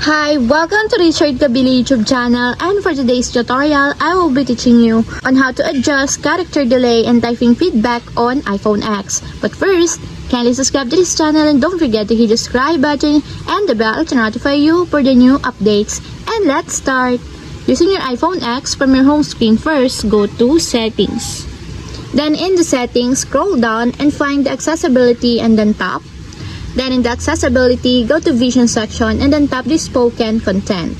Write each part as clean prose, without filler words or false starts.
Hi, welcome to Richard Kabili YouTube channel, and for today's tutorial, I will be teaching you on how to adjust character delay and typing feedback on iPhone X. But first, kindly subscribe to this channel and don't forget to hit the subscribe button and the bell to notify you for the new updates. And let's start! Using your iPhone X, from your home screen first, go to Settings. Then in the Settings, scroll down and find the Accessibility and then tap. Then in the Accessibility, go to Vision section and then tap the Spoken Content.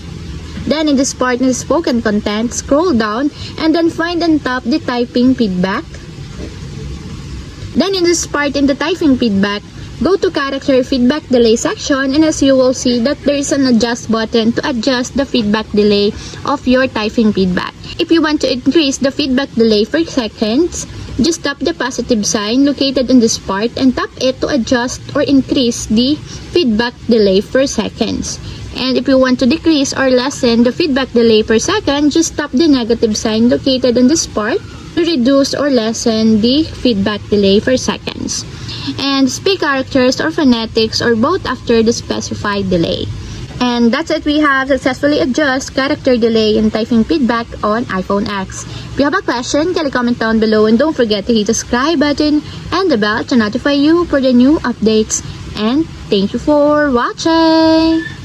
Then in this part ng Spoken Content, scroll down and then find and tap the Typing Feedback. Then in this part in the Typing Feedback, go to Character Feedback Delay section, and as you will see that there is an Adjust button to adjust the feedback delay of your typing feedback. If you want to increase the feedback delay for seconds, just tap the positive sign located in this part and tap it to adjust or increase the feedback delay per seconds. And if you want to decrease or lessen the feedback delay per second, just tap the negative sign located in this part to reduce or lessen the feedback delay per seconds. And speak characters or phonetics or both after the specified delay. And that's it, we have successfully adjusted character delay and typing feedback on iPhone X. If you have a question, kindly comment down below and don't forget to hit the subscribe button and the bell to notify you for the new updates. And thank you for watching!